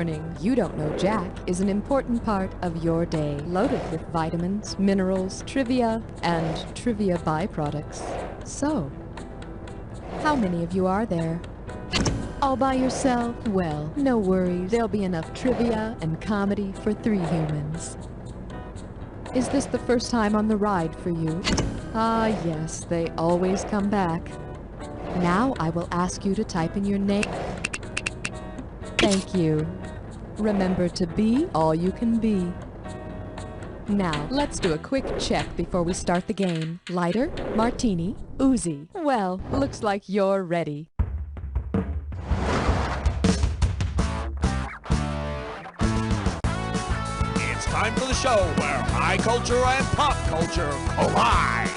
Warning, You Don't Know Jack is an important part of your day, loaded with vitamins, minerals, trivia, and trivia byproducts. So, how many of you are there? All by yourself? Well, no worries. There'll be enough trivia and comedy for 3 humans. Is this the first time on the ride for you? Ah, yes, they always come back. Now I will ask you to type in your name. Thank you. Remember to be all you can be. Now, let's do a quick check before we start the game. Lighter, martini, Uzi. Well, looks like you're ready. It's time for the show where high culture and pop culture collide.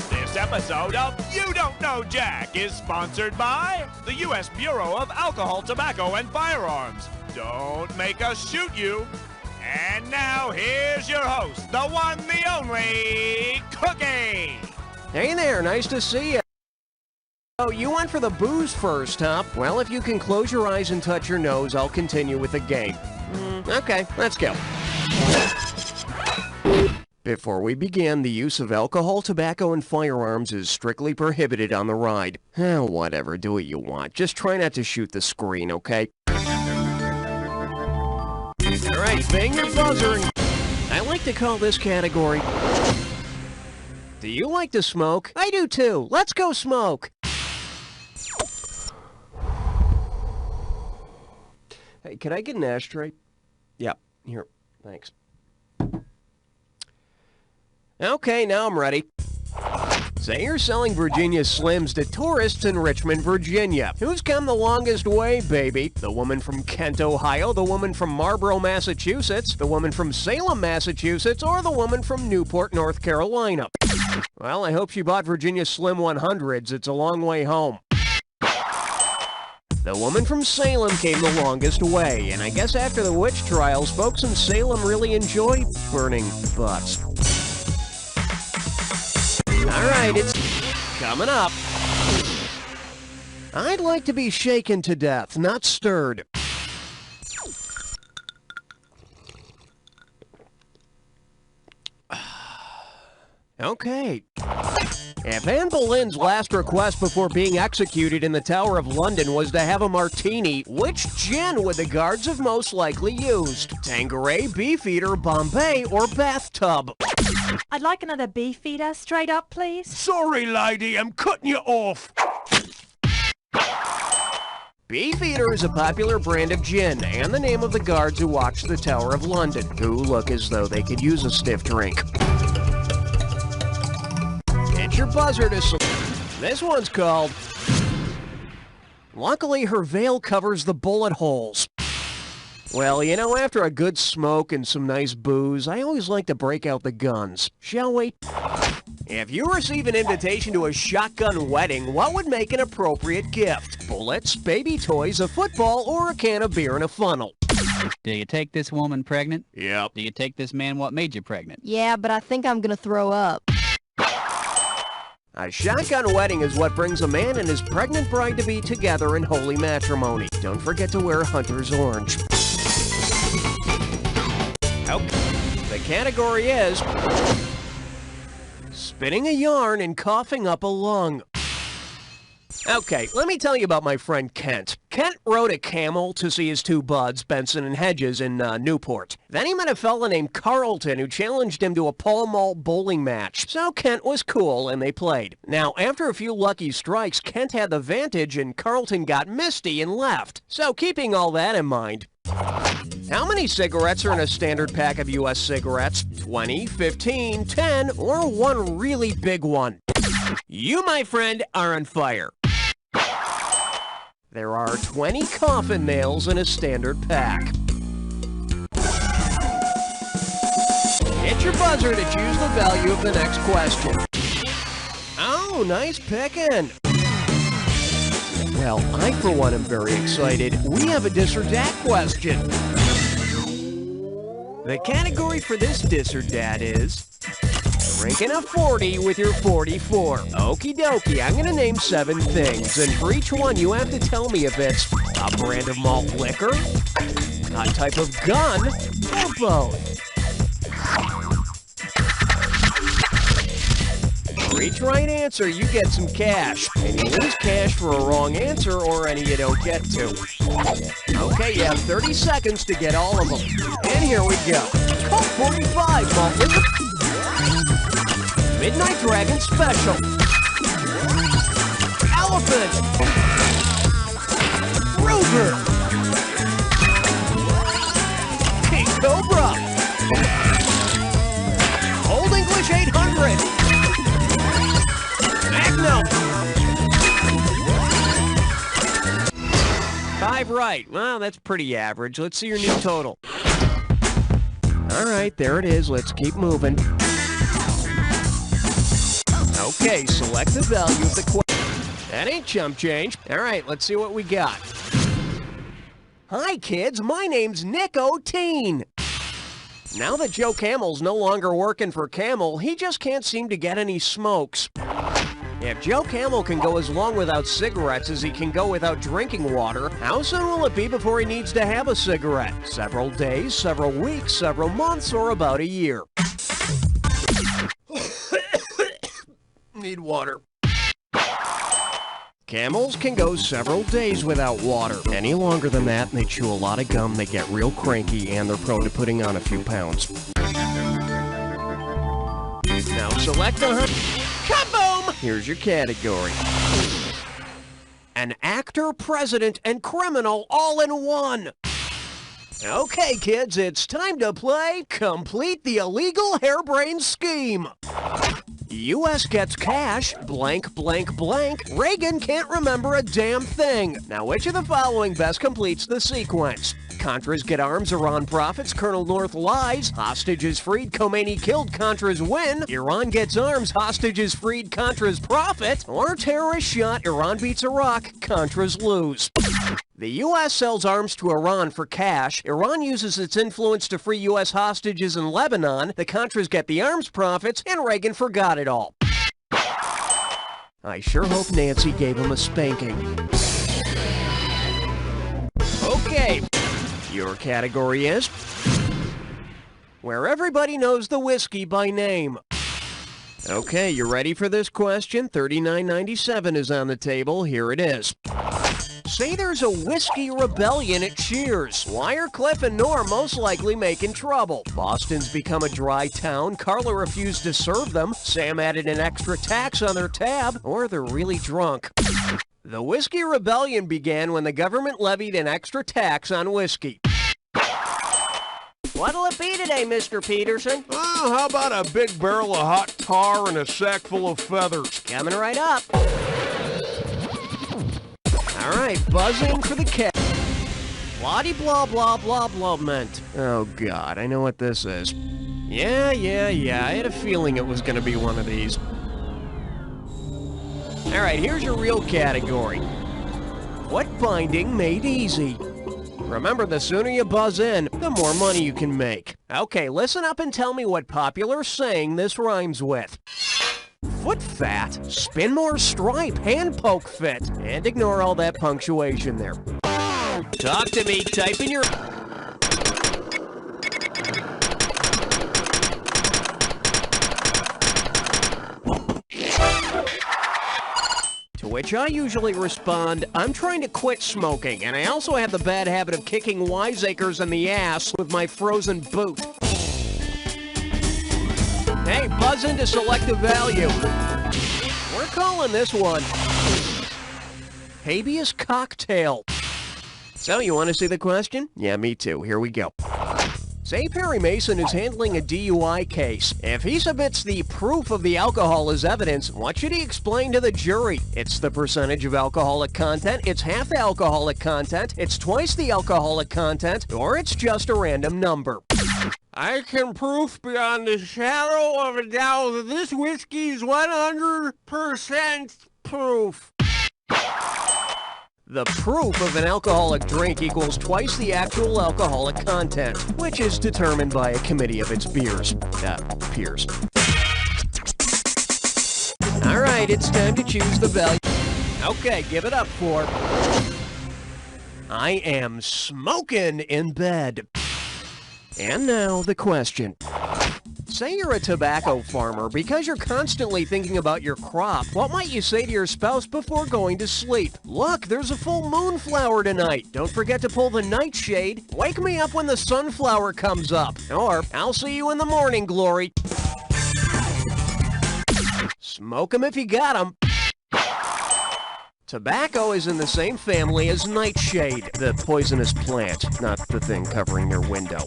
This episode of You Don't Know Jack is sponsored by the U.S. Bureau of Alcohol, Tobacco, and Firearms. Don't make us shoot you. And now, here's your host, the one, the only, Cookie. Hey there, nice to see you. Oh, you went for the booze first, huh? Well, if you can close your eyes and touch your nose, I'll continue with the game. Okay, let's go. Before we begin, the use of alcohol, tobacco, and firearms is strictly prohibited on the ride. Oh, whatever, do what you want. Just try not to shoot the screen, okay? Alright, bang your buzzer. I like to call this category... Do you like to smoke? I do too. Let's go smoke. Hey, can I get an ashtray? Yep, here, thanks. Okay, now I'm ready. Say you're selling Virginia Slims to tourists in Richmond, Virginia. Who's come the longest way, baby? The woman from Kent, Ohio, the woman from Marlborough, Massachusetts, the woman from Salem, Massachusetts, or the woman from Newport, North Carolina? Well, I hope she bought Virginia Slim 100s. It's a long way home. The woman from Salem came the longest way, and I guess after the witch trials, folks in Salem really enjoy burning butts. Alright, it's coming up. I'd like to be shaken to death, not stirred. Okay. If Anne Boleyn's last request before being executed in the Tower of London was to have a martini, which gin would the guards have most likely used? Tanqueray, Beefeater, Bombay, or bathtub? I'd like another Beefeater, straight up, please. Sorry, lady, I'm cutting you off. Beefeater is a popular brand of gin and the name of the guards who watch the Tower of London, who look as though they could use a stiff drink. Hit your buzzer to This one's called... Luckily, her veil covers the bullet holes. Well, you know, after a good smoke and some nice booze, I always like to break out the guns. Shall we? If you receive an invitation to a shotgun wedding, what would make an appropriate gift? Bullets, baby toys, a football, or a can of beer in a funnel? Do you take this woman pregnant? Yep. Do you take this man what made you pregnant? Yeah, but I think I'm gonna throw up. A shotgun wedding is what brings a man and his pregnant bride-to-be together in holy matrimony. Don't forget to wear hunter's orange. Okay. The category is... spinning a yarn and coughing up a lung. Okay, let me tell you about my friend Kent. Kent rode a camel to see his 2 buds, Benson and Hedges, in Newport. Then he met a fella named Carlton who challenged him to a Pall Mall bowling match. So Kent was cool and they played. Now, after a few lucky strikes, Kent had the vantage and Carlton got misty and left. So keeping all that in mind, how many cigarettes are in a standard pack of U.S. cigarettes? 20, 15, 10, or one really big one? You, my friend, are on fire. There are 20 coffin nails in a standard pack. Hit your buzzer to choose the value of the next question. Oh, nice picking. Well, I for one am very excited. We have a dis or dat question. The category for this dis or dat is Drinking a 40 with your 44. Okie dokie, I'm gonna name 7 things, and for each one you have to tell me if it's a brand of malt liquor, a type of gun, or both. For each right answer, you get some cash, and you lose cash for a wrong answer or any you don't get to. Okay, you have 30 seconds to get all of them. And here we go. Colt 45 malt liquor. Midnight Dragon Special. Elephant. Ruger. King Cobra. Old English 800. Magnum. 5 right. Well, that's pretty average. Let's see your new total. All right, there it is. Let's keep moving. Okay, select the value of the question. That ain't chump change. All right, let's see what we got. Hi, kids. My name's Nick O'Teen. Now that Joe Camel's no longer working for Camel, he just can't seem to get any smokes. If Joe Camel can go as long without cigarettes as he can go without drinking water, how soon will it be before he needs to have a cigarette? Several days, several weeks, several months, or about a year? Need water. Camels can go several days without water. Any longer than that, and they chew a lot of gum, they get real cranky, and they're prone to putting on a few pounds. Now select the Kaboom! Here's your category. An actor, president, and criminal all in one. Okay, kids, it's time to play Complete the Illegal Harebrained Scheme. U.S. gets cash, blank, blank, blank. Reagan can't remember a damn thing. Now, which of the following best completes the sequence? Contras get arms, Iran profits, Colonel North lies, hostages freed, Khomeini killed, Contras win, Iran gets arms, hostages freed, Contras profit, or terrorist shot, Iran beats Iraq, Contras lose. The U.S. sells arms to Iran for cash, Iran uses its influence to free U.S. hostages in Lebanon, the Contras get the arms profits, and Reagan forgot it all. I sure hope Nancy gave him a spanking. Okay. Your category is where everybody knows the whiskey by name. Okay, you ready for this question? $39.97 is on the table. Here it is. Say there's a whiskey rebellion at Cheers. Why are Cliff and Norm most likely making trouble? Boston's become a dry town. Carla refused to serve them. Sam added an extra tax on their tab. Or they're really drunk. The Whiskey Rebellion began when the government levied an extra tax on whiskey. What'll it be today, Mr. Peterson? Oh, how about a big barrel of hot tar and a sack full of feathers? Coming right up. All right, buzz in for the cat. Blah-de-blah-blah-blah-blah-ment. Oh, God, I know what this is. Yeah, I had a feeling it was going to be one of these. All right, here's your real category. What binding made easy? Remember, the sooner you buzz in, the more money you can make. Okay, listen up and tell me what popular saying this rhymes with. Foot fat, spin more stripe, hand poke fit, and ignore all that punctuation there. Talk to me, type in your... To which I usually respond, I'm trying to quit smoking, and I also have the bad habit of kicking wiseacres in the ass with my frozen boot. Hey, buzz in to select a value. We're calling this one Habeas Cocktail. So, you want to see the question? Yeah, me too. Here we go. Say Perry Mason is handling a DUI case. If he submits the proof of the alcohol as evidence, what should he explain to the jury? It's the percentage of alcoholic content, it's half the alcoholic content, it's twice the alcoholic content, or it's just a random number. I can prove beyond a shadow of a doubt that this whiskey's 100% proof. The proof of an alcoholic drink equals twice the actual alcoholic content, which is determined by a committee of its peers. right, it's time to choose the value. Okay, give it up for... I am smoking in bed. And now the question. Say you're a tobacco farmer. Because you're constantly thinking about your crop, what might you say to your spouse before going to sleep? Look, there's a full moonflower tonight. Don't forget to pull the nightshade. Wake me up when the sunflower comes up. Or, I'll see you in the morning, Glory. Smoke 'em if you got 'em. Tobacco is in the same family as nightshade, the poisonous plant, not the thing covering your window.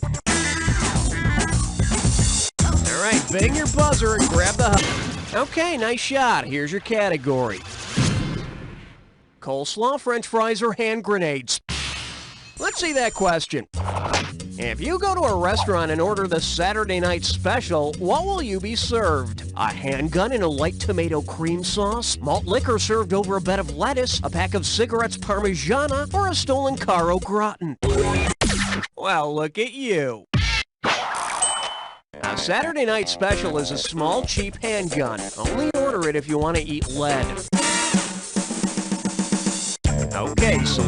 All right, bang your buzzer and grab the hub. Okay, nice shot. Here's your category. Coleslaw, french fries, or hand grenades? Let's see that question. If you go to a restaurant and order the Saturday night special, what will you be served? A handgun in a light tomato cream sauce? Malt liquor served over a bed of lettuce? A pack of cigarettes Parmigiana? Or a stolen car au gratin? Well, look at you. A Saturday night special is a small, cheap handgun. Only order it if you want to eat lead. Okay, so...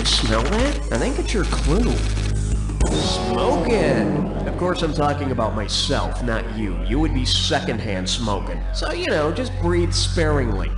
Smell that? I think it's your clue. Smoking! Of course, I'm talking about myself, not you. You would be secondhand smoking. So, you know, just breathe sparingly.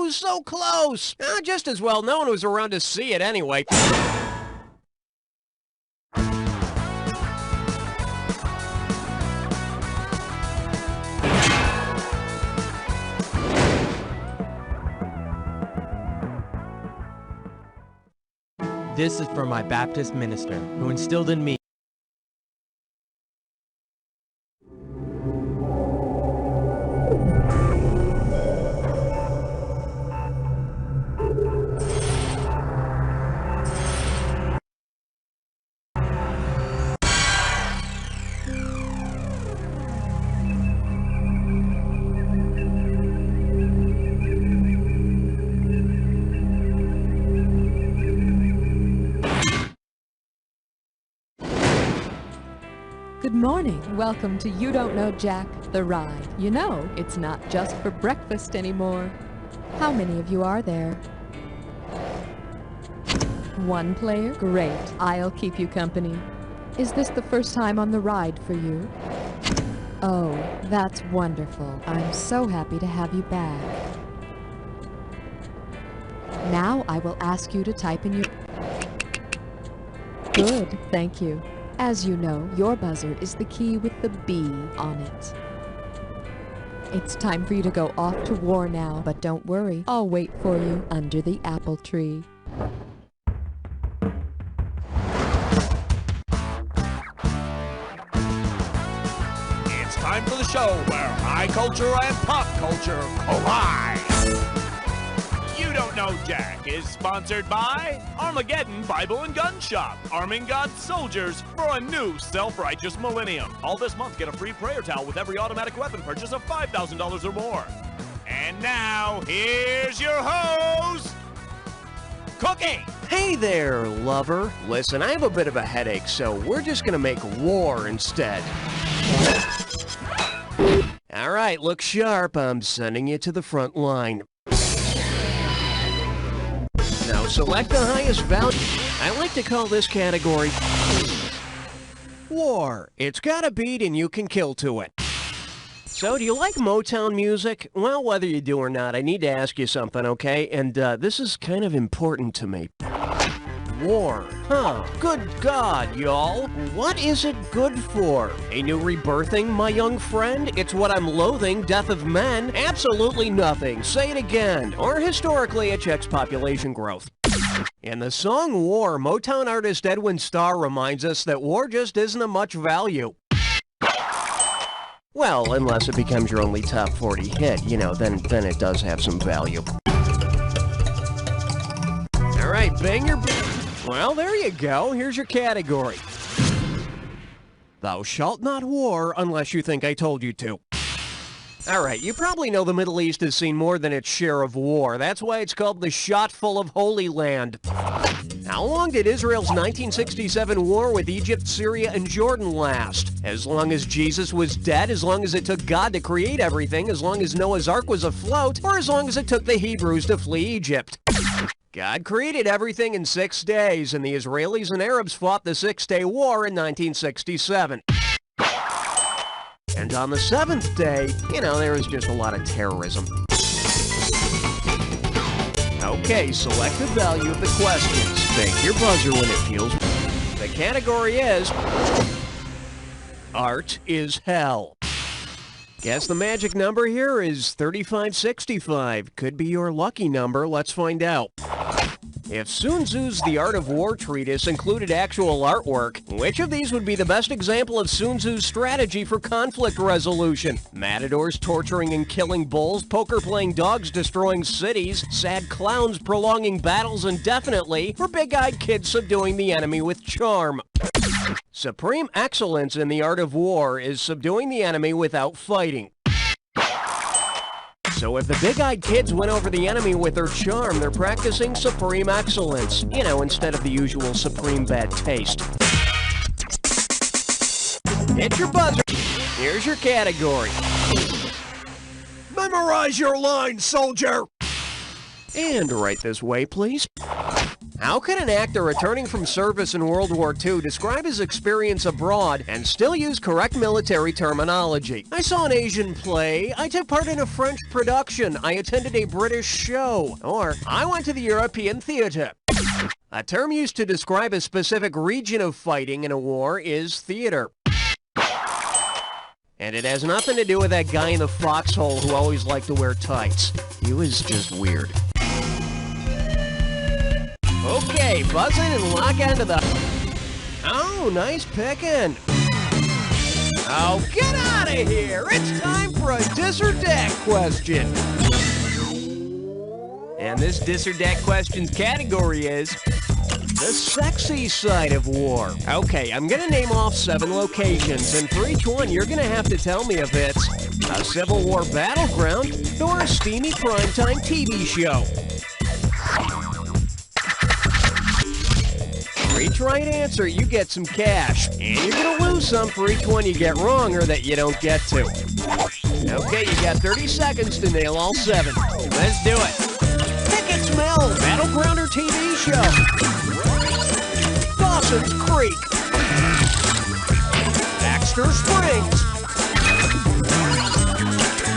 So close! Just as well no one was around to see it anyway. This is from my Baptist minister, who instilled in me Good morning. Welcome to You Don't Know Jack, the ride. You know, it's not just for breakfast anymore. How many of you are there? One player? Great. I'll keep you company. Is this the first time on the ride for you? Oh, that's wonderful. I'm so happy to have you back. Now I will ask you to type in your... Good, thank you. As you know, your buzzer is the key with the B on it. It's time for you to go off to war now, but don't worry, I'll wait for you under the apple tree. It's time for the show where high culture and pop culture collide. You Don't Know Jack is sponsored by Armageddon Bible and Gun Shop, arming God's soldiers for a new self-righteous millennium. All this month, get a free prayer towel with every automatic weapon purchase of $5,000 or more. And And now, here's your host, Cookie. Hey there, lover. Listen, I have a bit of a headache, so we're just gonna make war instead. All right, look sharp. I'm sending you to the front line. Now select the highest value. I like to call this category war. It's got a beat and you can kill to it. So, do you like Motown music? Well, whether you do or not, I need to ask you something, okay? And this is kind of important to me. War. Huh. Good God, y'all. What is it good for? A new rebirthing, my young friend? It's what I'm loathing, death of men? Absolutely nothing. Say it again. Or historically, it checks population growth. In the song War, Motown artist Edwin Starr reminds us that war just isn't of much value. Well, unless it becomes your only top 40 hit, you know, then it does have some value. All right, bang your... Well, there you go. Here's your category. Thou shalt not war unless you think I told you to. All right, you probably know the Middle East has seen more than its share of war. That's why it's called the shot full of Holy Land. How long did Israel's 1967 war with Egypt, Syria, and Jordan last? As long as Jesus was dead, as long as it took God to create everything, as long as Noah's Ark was afloat, or as long as it took the Hebrews to flee Egypt? God created everything in 6 days, and the Israelis and Arabs fought the Six-Day War in 1967. And on the 7th day, you know, there was just a lot of terrorism. Okay, select the value of the questions. Bank your buzzer when it feels... The category is... Art is hell. Guess the magic number here is 3565. Could be your lucky number. Let's find out. If Sun Tzu's The Art of War treatise included actual artwork, which of these would be the best example of Sun Tzu's strategy for conflict resolution? Matadors torturing and killing bulls, poker-playing dogs destroying cities, sad clowns prolonging battles indefinitely, or big-eyed kids subduing the enemy with charm? Supreme excellence in the art of war is subduing the enemy without fighting. So if the big-eyed kids win over the enemy with their charm, they're practicing supreme excellence. You know, instead of the usual supreme bad taste. Hit your buzzer. Here's your category. Memorize your lines, soldier! And right this way, please. How can an actor returning from service in World War II describe his experience abroad and still use correct military terminology? I saw an Asian play, I took part in a French production, I attended a British show, or I went to the European theater. A term used to describe a specific region of fighting in a war is theater. And it has nothing to do with that guy in the foxhole who always liked to wear tights. He was just weird. Okay, buzz in and lock onto the... Oh, nice picking. Oh, get out of here! It's time for a dis or dat question. And this dis or dat questions category is... the sexy side of war. Okay, I'm gonna name off 7 locations, and for each one, you're gonna have to tell me if it's a Civil War battleground or a steamy primetime TV show. For each right answer, you get some cash, and you're gonna lose some for each one you get wrong or that you don't get to. Okay, you got 30 seconds to nail all 7. Let's do it. Pick and smell, battleground or TV show. Dawson's Creek, Baxter Springs,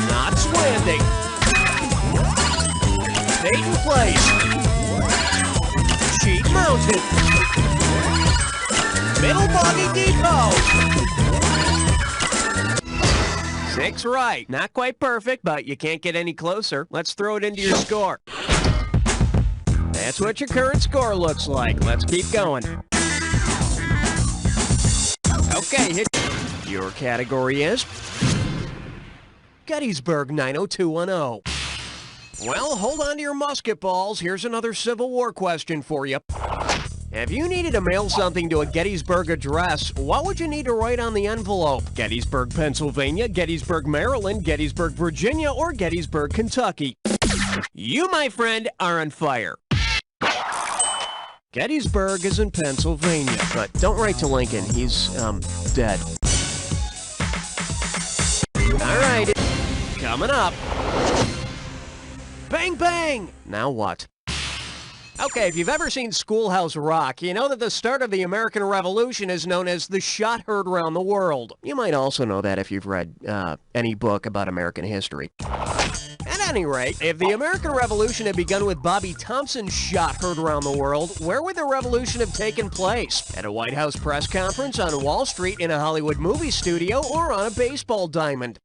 Knott's Landing, Dayton Place, Sheet Mountain, Middle Boggy Depot. 6 right. Not quite perfect, but you can't get any closer. Let's throw it into your score. That's what your current score looks like. Let's keep going. Okay, hit. Your category is Gettysburg 90210. Well, hold on to your musket balls. Here's another Civil War question for you. If you needed to mail something to a Gettysburg address, what would you need to write on the envelope? Gettysburg, Pennsylvania, Gettysburg, Maryland, Gettysburg, Virginia, or Gettysburg, Kentucky? You, my friend, are on fire. Gettysburg is in Pennsylvania, but don't write to Lincoln. He's, dead. All right, coming up. Bang, bang! Now what? Okay, if you've ever seen Schoolhouse Rock, you know that the start of the American Revolution is known as the shot heard round the world. You might also know that if you've read any book about American history. At any rate, if the American Revolution had begun with Bobby Thompson's shot heard around the world, where would the revolution have taken place? At a White House press conference, on Wall Street, in a Hollywood movie studio, or on a baseball diamond?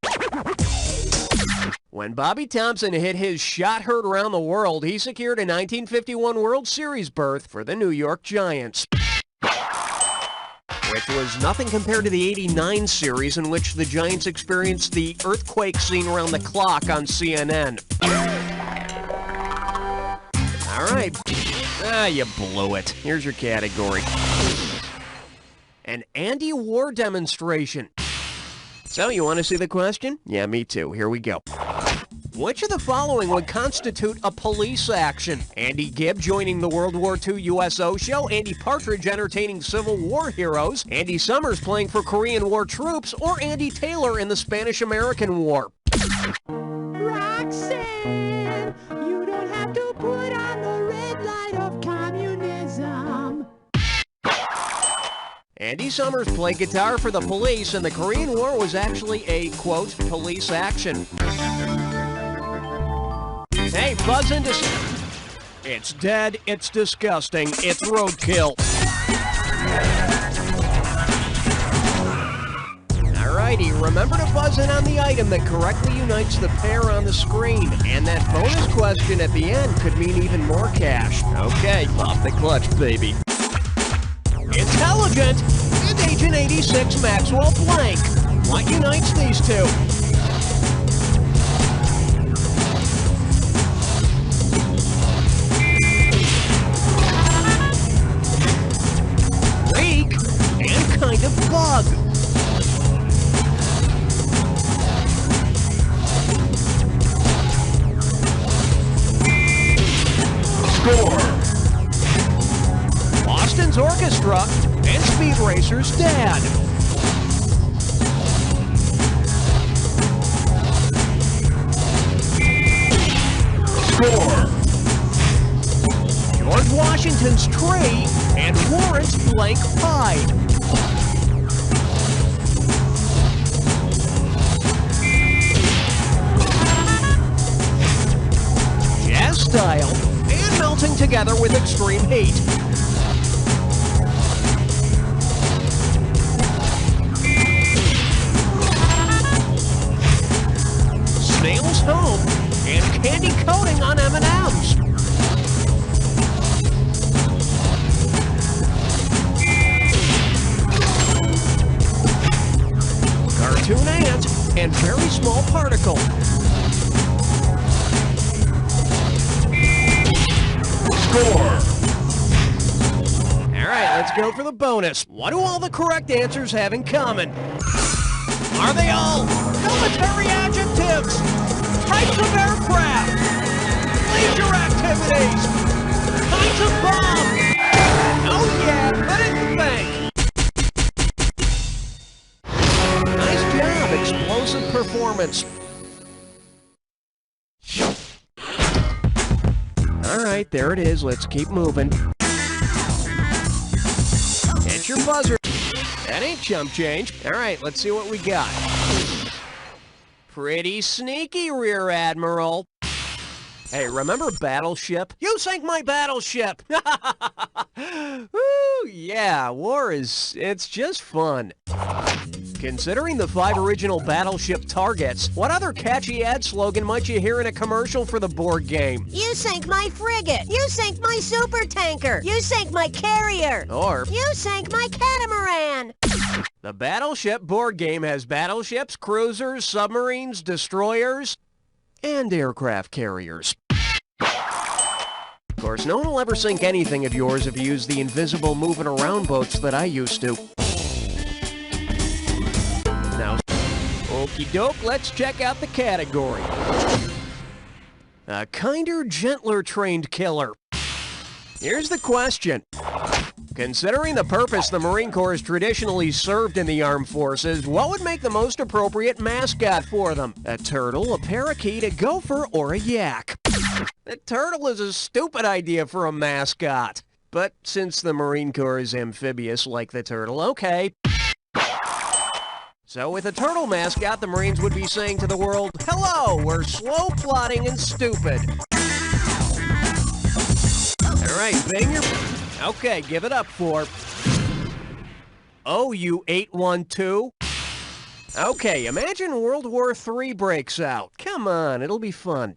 When Bobby Thompson hit his shot heard around the world, he secured a 1951 World Series berth for the New York Giants, which was nothing compared to the '89 series in which the Giants experienced the earthquake seen around the clock on CNN. All right. You blew it. Here's your category. An anti-war demonstration. So, you want to see the question? Yeah, me too. Here we go. Which of the following would constitute a police action? Andy Gibb joining the World War II USO show, Andy Partridge entertaining Civil War heroes, Andy Summers playing for Korean War troops, or Andy Taylor in the Spanish-American War? Roxanne, you don't have to put on the red light of communism. Andy Summers played guitar for the Police, and the Korean War was actually a, quote, police action. Hey, buzz into... It's dead, it's disgusting, it's roadkill. Alrighty, remember to buzz in on the item that correctly unites the pair on the screen. And that bonus question at the end could mean even more cash. Okay, pop the clutch, baby. Intelligent and Agent 86 Maxwell Blank. What unites these two? Weak and kind of bug. Score. Boston's Orchestra and Speed Racer's dad. Score. George Washington's tree and Warren's blank hide. Jazz style and melting together with extreme heat. Snail's home and candy coating on M&M's. Cartoon ant and very small particle. Score. All right, let's go for the bonus. What do all the correct answers have in common? Are they all military adjectives, types of aircraft, leisure activities, kinds of bombs? Oh yeah, couldn't think. Nice job, explosive performance. All right, there it is. Let's keep moving. Hit your buzzer. That ain't chump change. All right, let's see what we got. Pretty sneaky, Rear Admiral. Hey, remember Battleship? You sank my battleship! Woo, yeah, war it's just fun. Considering the 5 original Battleship targets, what other catchy ad slogan might you hear in a commercial for the board game? You sank my frigate! You sank my super tanker! You sank my carrier! Or, you sank my catamaran! The Battleship board game has battleships, cruisers, submarines, destroyers, and aircraft carriers. Of course, no one will ever sink anything of yours if you use the invisible moving around boats that I used to. Now, okie doke, let's check out the category. A kinder, gentler trained killer. Here's the question. Considering the purpose the Marine Corps has traditionally served in the armed forces, what would make the most appropriate mascot for them? A turtle, a parakeet, a gopher, or a yak? A turtle is a stupid idea for a mascot. But since the Marine Corps is amphibious like the turtle, okay. So with a turtle mascot, the Marines would be saying to the world, "Hello, we're slow, plodding, and stupid." All right, bang your... Okay, give it up for... OU-812. Okay, imagine World War III breaks out. Come on, it'll be fun.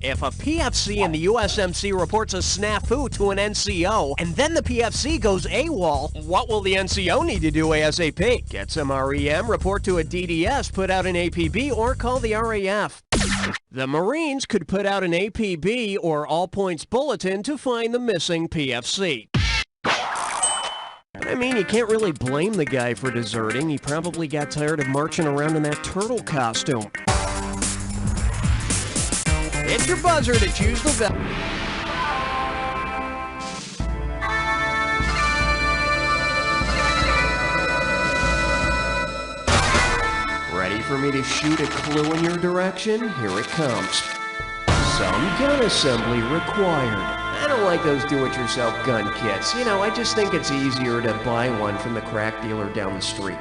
If a PFC in the USMC reports a snafu to an NCO, and then the PFC goes AWOL, what will the NCO need to do ASAP? Get some REM, report to a DDS, put out an APB, or call the RAF. The Marines could put out an APB or all-points bulletin to find the missing PFC. But I mean, you can't really blame the guy for deserting. He probably got tired of marching around in that turtle costume. Hit your buzzer to choose the bell. Ready for me to shoot a clue in your direction? Here it comes. Some gun assembly required. I don't like those do-it-yourself gun kits. You know, I just think it's easier to buy one from the crack dealer down the street.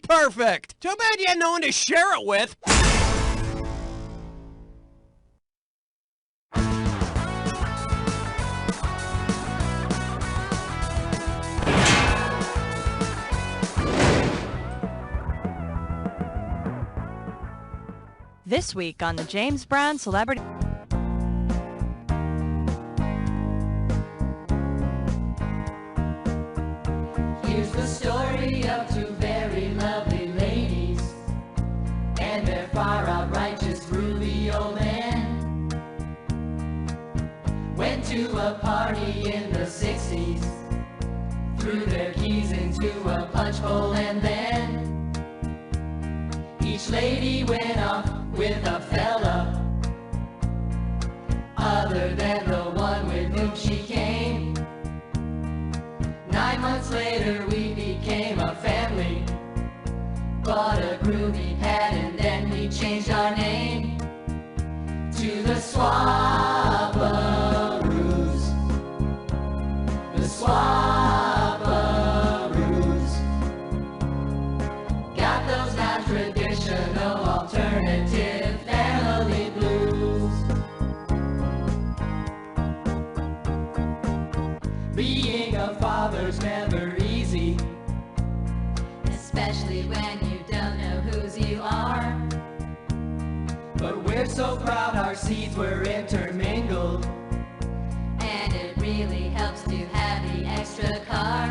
Perfect! Too bad you had no one to share it with. This week on the James Brown Celebrity... Here's the story of two very lovely ladies and their far-out righteous groovy old man. Went to a party in the 60s, threw their keys into a punch bowl, and then each lady went off with a fella other than the one with whom she came. 9 months later we became a family, bought a groovy pad, and then we changed our name to the Swabbaroos. The Swabbaroos. Got those non-traditional alternative family blues. Being a father's never easy, especially when you don't know whose you are. But we're so proud our seeds were intermingled, and it really helps to have the extra car.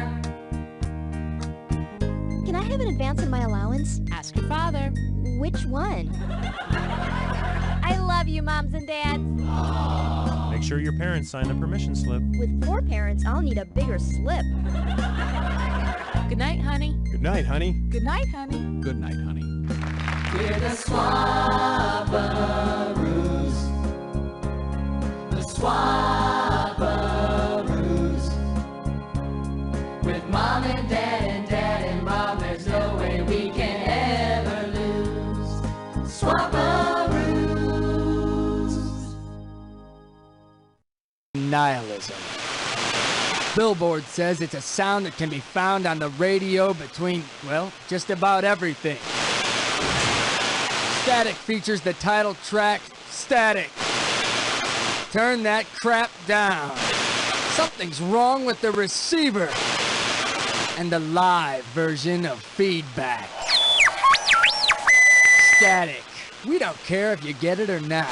Can I have an advance in my allowance? Ask your father. Which one? I love you, moms and dads. The Make sure your parents sign a permission slip. With 4 parents, I'll need a bigger slip. Good night, honey. Good night, honey. Good night, honey. Good night, honey. We're the Swabbaroos. The Swabbaroos. With Mom and Dad and Mom, there's no way we can ever lose. Swabbaroos. Nihilism. Billboard says it's a sound that can be found on the radio between, well, just about everything. Static features the title track, Static. Turn that crap down. Something's wrong with the receiver. And the live version of feedback. Static. We don't care if you get it or not.